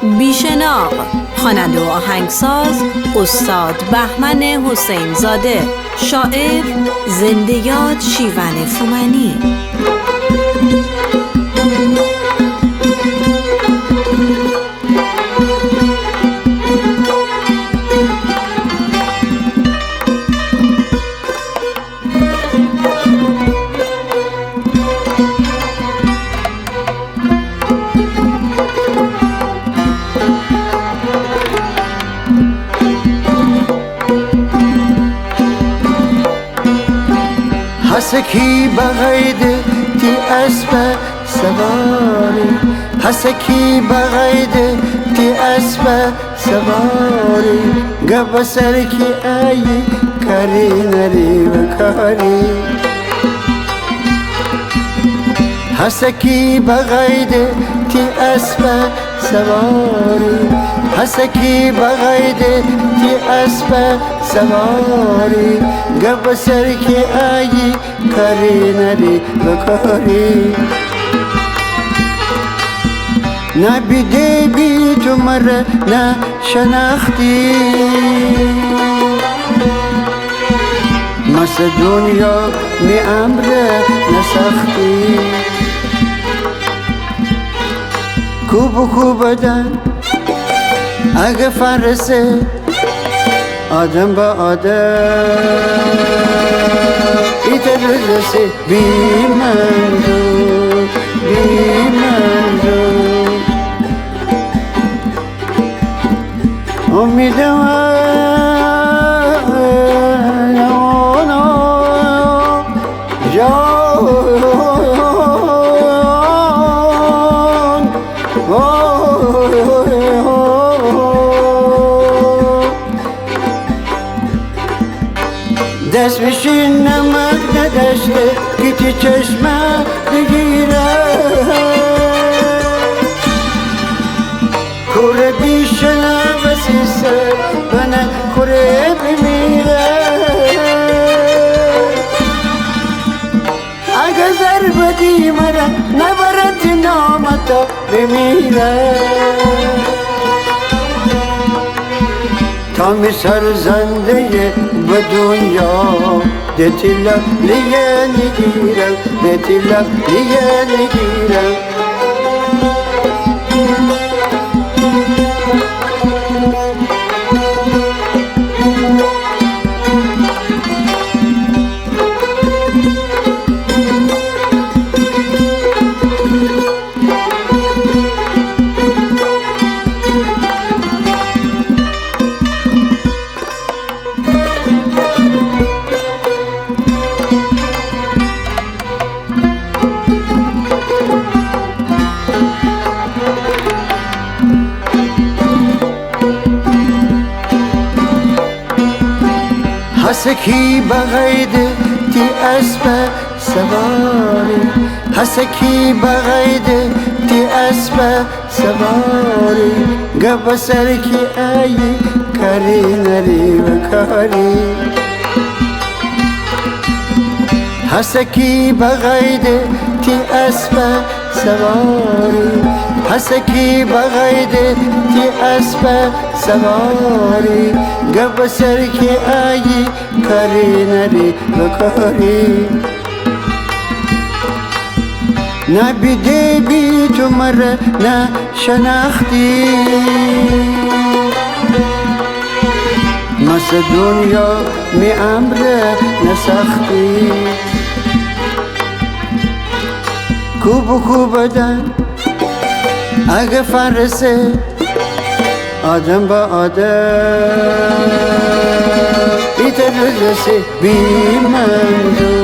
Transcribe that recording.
بیشناق، خواننده و آهنگساز استاد بهمن حسین زاده، شاعر زندۀاد شیون فومنی. حسکی بغید تی اسب سواری، حسکی بغید تی اسب سواری، گب سر کی ای کاری نری و کاری. حسکی بغید تی اسب سواری، حسکی بغید تی اسب سواری، گب سر کی ای کاری نری و کاری. نه بیده بی تو مره نه شناختی، مثل دنیا می امره نسختی. کوب بدن اگه فرسه آدم با آدم، ایتر رسه بی منظور بی منظور. امیدم دست بشین نمک نداشته که تی چشمه بگیره، کوره بیشنه بسیسه بنه کوره بمیره. اگه ضربه دی مره نبرد نامتا بمیره. تا می سرزنده به دنیا دتیلا لیه نگیرم، دتیلا لیه نگیرم. حسکی بغید تی اسب سواری، حسکی بغید تی اسب سواری، گب سر کی ای کاری نری و کاری. حسکی بغید تی اسب سواری، حسکی بغید تی اسب سواری، گب سر کی ای کاری نری و کاری. نه بیده بی تو مره نه شناختی، مثل دنیا می امره نسختی. کوب بدن اگه فرسه آدم با آدم، ایتر رسه بی منظور